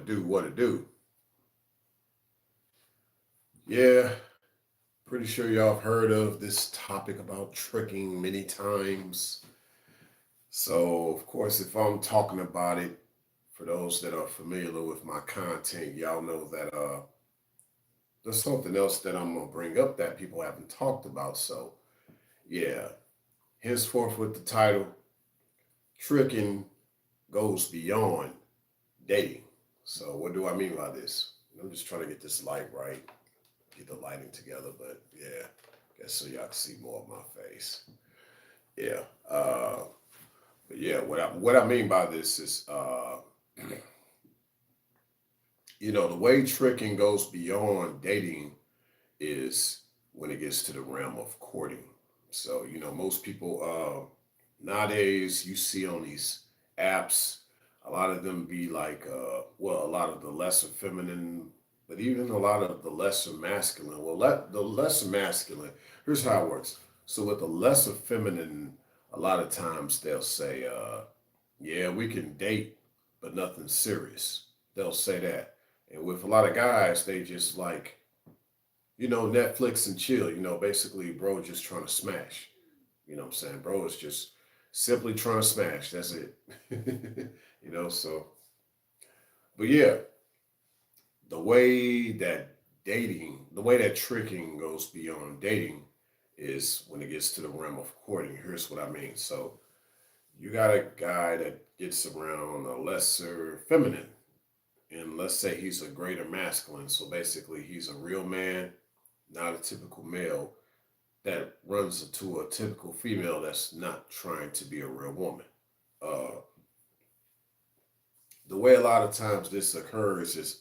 it do, what it do. Yeah, pretty sure y'all have heard of this topic about tricking many times. So, of course, if I'm talking about it, for those that are familiar with my content, y'all know that there's something else that I'm gonna bring up that people haven't talked about. So, yeah, henceforth with the title, tricking goes beyond dating. So, what do I mean by this? I'm just trying to get this light right, get the lighting together, but yeah, guess so y'all can see more of my face. Yeah. But yeah, what I mean by this is, the way tricking goes beyond dating is when it gets to the realm of courting. So most people nowadays you see on these apps, a lot of them be like, a lot of the lesser feminine, but even a lot of the lesser masculine. Well, the lesser masculine. Here's how it works. So with the lesser feminine, a lot of times they'll say, "Yeah, we can date, but nothing serious." They'll say that, and with a lot of guys, they just like Netflix and chill. Basically, bro, just trying to smash. You know what I'm saying? Bro is just simply trying to smash. That's it. So, but yeah, the way that tricking goes beyond dating is when it gets to the realm of courting. Here's what I mean. So, you got a guy that gets around a lesser feminine, and let's say he's a greater masculine. So basically, he's a real man, not a typical male that runs into a typical female that's not trying to be a real woman. Uh, the way a lot of times this occurs is,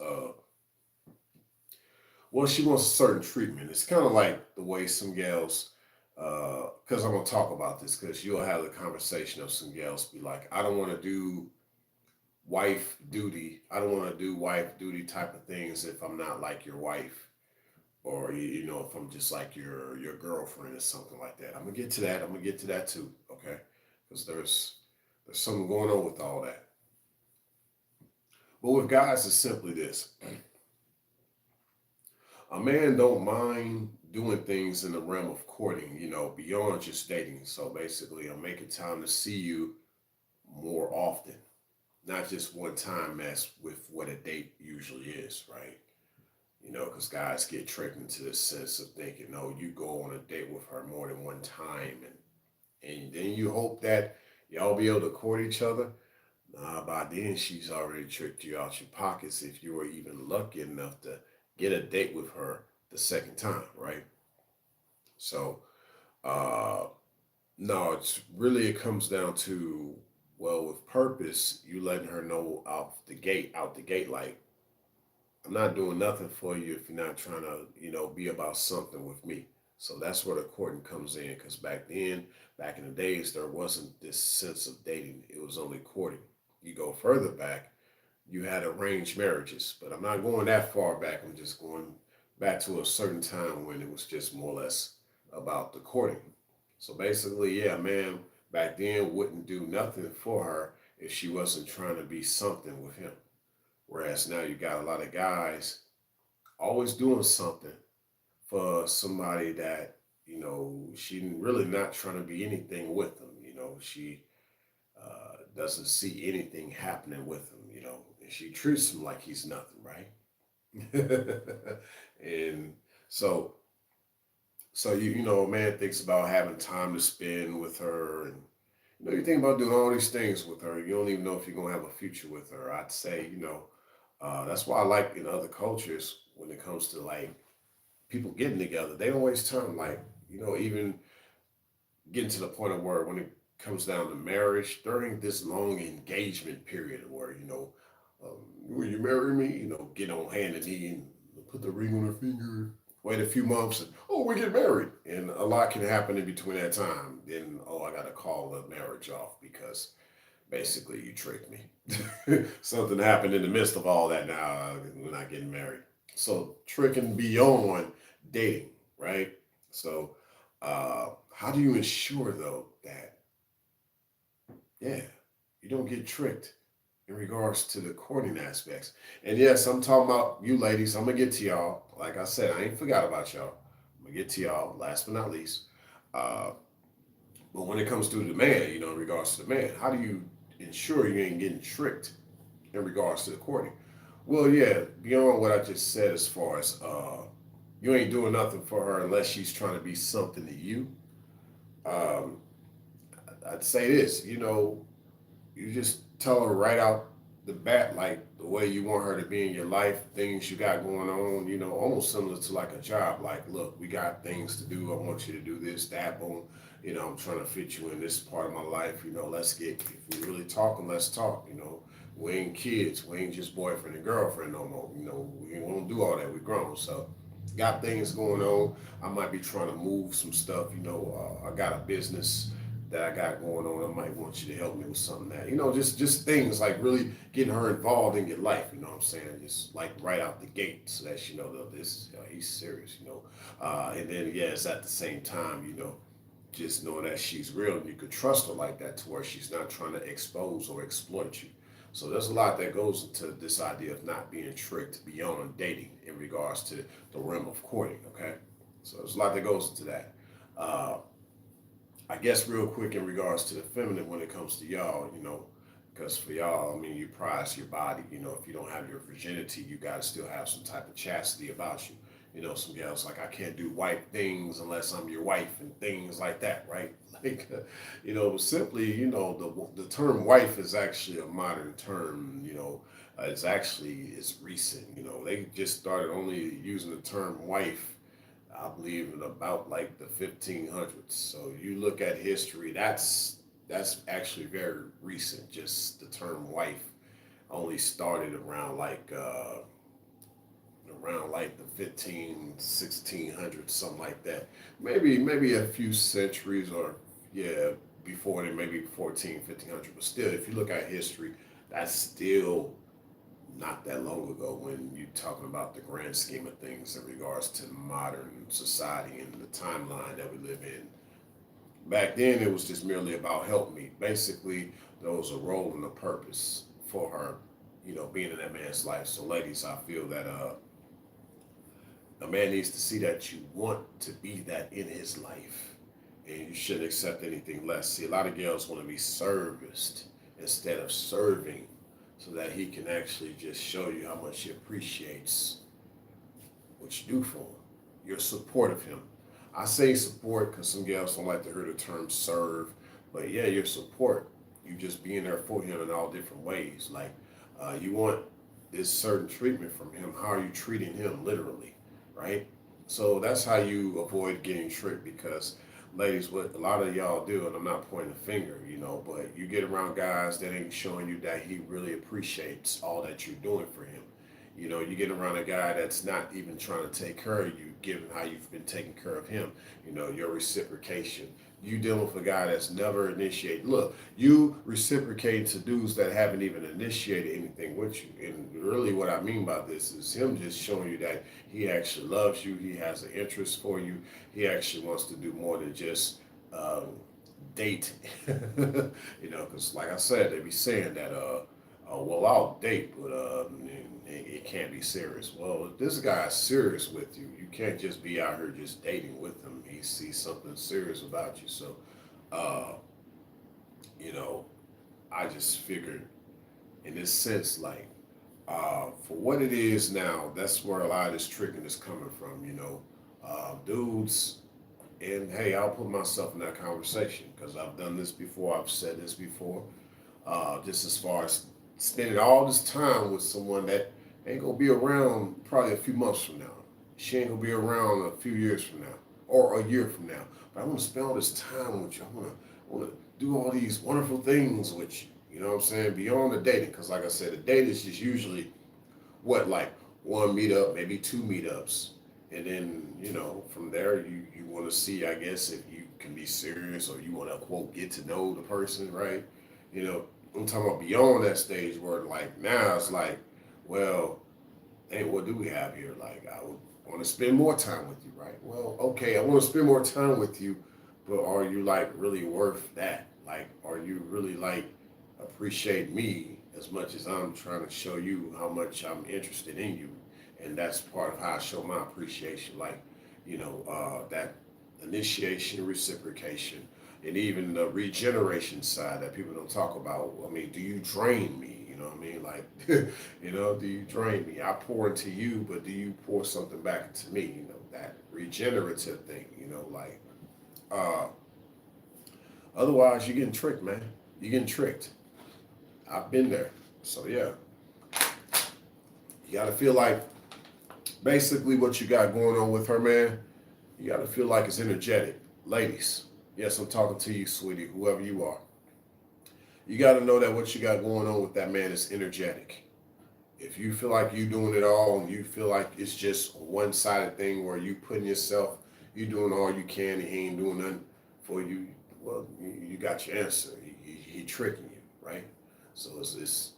well, she wants a certain treatment. It's kind of like the way some gals, because I'm gonna talk about this, because you'll have the conversation of some gals be like, I don't want to do wife duty. I don't want to do wife duty type of things if I'm not like your wife, or if I'm just like your girlfriend or something like that. I'm gonna get to that. I'm gonna get to that too. Okay, because there's something going on with all that. But with guys, it's simply this: a man don't mind doing things in the realm of courting, beyond just dating. So basically, I'm making time to see you more often, not just one time as with what a date usually is, right? Because guys get tricked into the sense of thinking, oh, you go on a date with her more than one time, and then you hope that y'all be able to court each other. Nah, by then she's already tricked you out your pockets if you were even lucky enough to get a date with her the second time, right? So, uh, no, it comes down to, well, with purpose, you letting her know out the gate, like, I'm not doing nothing for you if you're not trying to, be about something with me. So that's where the courting comes in. Because back in the days, there wasn't this sense of dating. It was only courting. You go further back, you had arranged marriages. But I'm not going that far back. I'm just going back to a certain time when it was just more or less about the courting. So basically, yeah, man, back then wouldn't do nothing for her if she wasn't trying to be something with him. Whereas now you got a lot of guys always doing something for somebody that, she really not trying to be anything with them. She doesn't see anything happening with him, and she treats him like he's nothing, right? And so, a man thinks about having time to spend with her, and you think about doing all these things with her. You don't even know if you're gonna have a future with her. I'd say, that's why I like in other cultures when it comes to like people getting together, they don't waste time. Like, even getting to the point of where when it comes down to marriage, during this long engagement period where, will you marry me? Get on hand and knee and put the ring on her finger. Wait a few months and, oh, we get married. And a lot can happen in between that time. Then, oh, I got to call the marriage off because basically you tricked me. Something happened in the midst of all that. Now we're not getting married. So tricking beyond dating, right? So how do you ensure though that, yeah, you don't get tricked in regards to the courting aspects. And yes, I'm talking about you ladies. I'm gonna get to y'all. Like I said, I ain't forgot about y'all. I'm gonna get to y'all. Last but not least, uh, but when it comes to the man, in regards to the man, how do you ensure you ain't getting tricked in regards to the courting? Well, yeah, beyond what I just said, as far as you ain't doing nothing for her unless she's trying to be something to you. Um, I'd say this, you just tell her right out the bat, like the way you want her to be in your life, things you got going on, almost similar to like a job. Like, look, we got things to do. I want you to do this, that, boom. I'm trying to fit you in this part of my life. Let's get, if we're really talking, let's talk. We ain't kids. We ain't just boyfriend and girlfriend no more. We don't do all that. We grown. So, got things going on. I might be trying to move some stuff. I got a business that I got going on. I might want you to help me with something that, just things like really getting her involved in your life. You know what I'm saying? Just like right out the gate, so that she know that this he's serious. And then yes, at the same time, just knowing that she's real and you could trust her like that to where she's not trying to expose or exploit you. So there's a lot that goes into this idea of not being tricked beyond dating in regards to the realm of courting. Okay, so there's a lot that goes into that. Uh, I guess real quick in regards to the feminine when it comes to y'all, because for y'all, I mean, you prize your body. If you don't have your virginity, you got to still have some type of chastity about you. Some gals like, I can't do wife things unless I'm your wife and things like that, right? Like, simply, the term wife is actually a modern term. It's recent. They just started only using the term wife, I believe, in about like the 1500s. So you look at history, that's actually very recent. Just the term wife only started around like the 1600s, something like that. Maybe a few centuries, or yeah, before then, maybe 1500. But still, if you look at history, that's still not that long ago when you're talking about the grand scheme of things in regards to modern society and the timeline that we live in. Back then, it was just merely about help me. Basically, there was a role and a purpose for her, being in that man's life. So, ladies, I feel that a man needs to see that you want to be that in his life, and you shouldn't accept anything less. See, a lot of girls want to be serviced instead of serving, so that he can actually just show you how much he appreciates what you do for him. Your support of him. I say support because some gals don't like to hear the term serve, but yeah, your support. You just being there for him in all different ways. Like, you want this certain treatment from him. How are you treating him, literally, right? So that's how you avoid getting tricked, because ladies, what a lot of y'all do, and I'm not pointing a finger, but you get around guys that ain't showing you that he really appreciates all that you're doing for him. You get around a guy that's not even trying to take care of you, given how you've been taking care of him. Your reciprocation. You dealing with a guy that's never initiated. Look, you reciprocate to dudes that haven't even initiated anything with you. And really, what I mean by this is him just showing you that he actually loves you. He has an interest for you. He actually wants to do more than just date. Because like I said, they be saying that, well, I'll date, but it can't be serious. Well, if this guy's serious with you, you can't just be out here just dating with him. He sees something serious about you. So, uh, you know, I just figured in this sense, like, for what it is now, that's where a lot of this tricking is coming from. Dudes, and hey, I'll put myself in that conversation because I've done this before. I've said this before. Just as far as spending all this time with someone that ain't gonna be around probably a few months from now. She ain't gonna be around a few years from now or a year from now. But I want to spend all this time with you. I want to do all these wonderful things with you. You know what I'm saying? Beyond the dating, because like I said, the date is just usually what, like one meetup, maybe two meetups, and then from there you want to see, I guess, if you can be serious or you want to quote get to know the person, right? You know, I'm talking about beyond that stage where like now it's like, well, hey, what do we have here? Like, I would want to spend more time with you, right? Well, okay, I want to spend more time with you, but are you like really worth that? Like, are you really like appreciate me as much as I'm trying to show you how much I'm interested in you. And that's part of how I show my appreciation. Like, that initiation, reciprocation, and even the regeneration side that people don't talk about. I mean, do you drain me? You know what I mean? Like, do you drain me? I pour into you, but do you pour something back into me? That regenerative thing, like, uh, otherwise you're getting tricked, man. You're getting tricked. I've been there. So, yeah, you got to feel like basically what you got going on with her, man, you got to feel like it's energetic. Ladies, yes, I'm talking to you, sweetie, whoever you are. You got to know that what you got going on with that man is energetic. If you feel like you doing it all and you feel like it's just a one-sided thing where you putting yourself, you doing all you can and he ain't doing nothing for you, well, you got your answer. He tricking you, right? So it's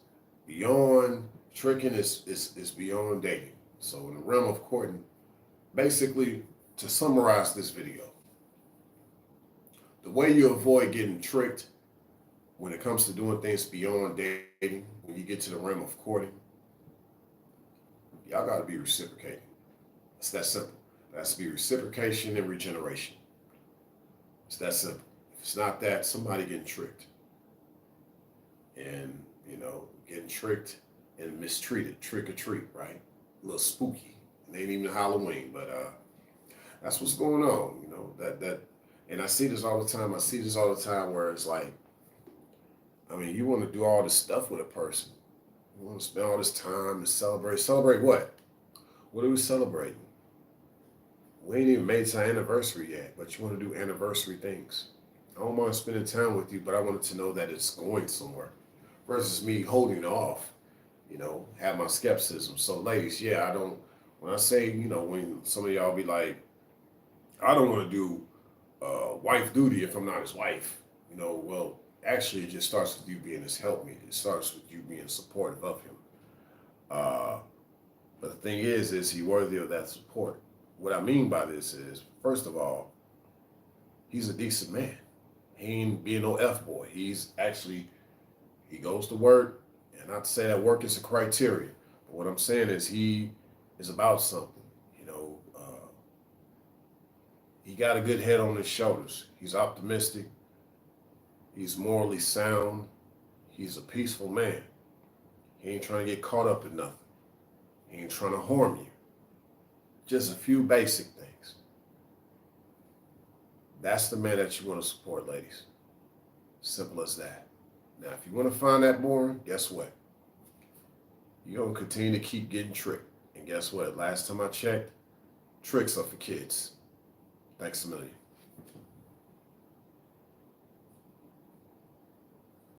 beyond tricking, is beyond dating. So in the realm of courting, basically, to summarize this video, the way you avoid getting tricked when it comes to doing things beyond dating, when you get to the realm of courting, y'all got to be reciprocating. It's that simple. It has to be reciprocation and regeneration. It's that simple. If it's not that, somebody getting tricked. And, getting tricked and mistreated, trick or treat, right? A little spooky. It ain't even Halloween, but that's what's going on, that and I see this all the time. I see this all the time where it's like, I mean, you want to do all this stuff with a person. You want to spend all this time to celebrate. Celebrate what? What are we celebrating? We ain't even made it to our anniversary yet, but you want to do anniversary things. I don't mind spending time with you, but I wanted to know that it's going somewhere versus me holding it off, have my skepticism. So, ladies, yeah, I don't, when I say, when some of y'all be like, I don't want to do wife duty if I'm not his wife, well, actually, it just starts with you being his helpmeet. It starts with you being supportive of him. But the thing is he worthy of that support? What I mean by this is, first of all, he's a decent man. He ain't being no F-boy. He's actually, he goes to work, and not to say that work is a criteria, but what I'm saying is he is about something. He got a good head on his shoulders. He's optimistic. He's morally sound. He's a peaceful man. He ain't trying to get caught up in nothing. He ain't trying to harm you. Just a few basic things. That's the man that you want to support, ladies. Simple as that. Now, if you want to find that boring, guess what? You're going to continue to keep getting tricked. And guess what? Last time I checked, tricks are for kids. Thanks a million.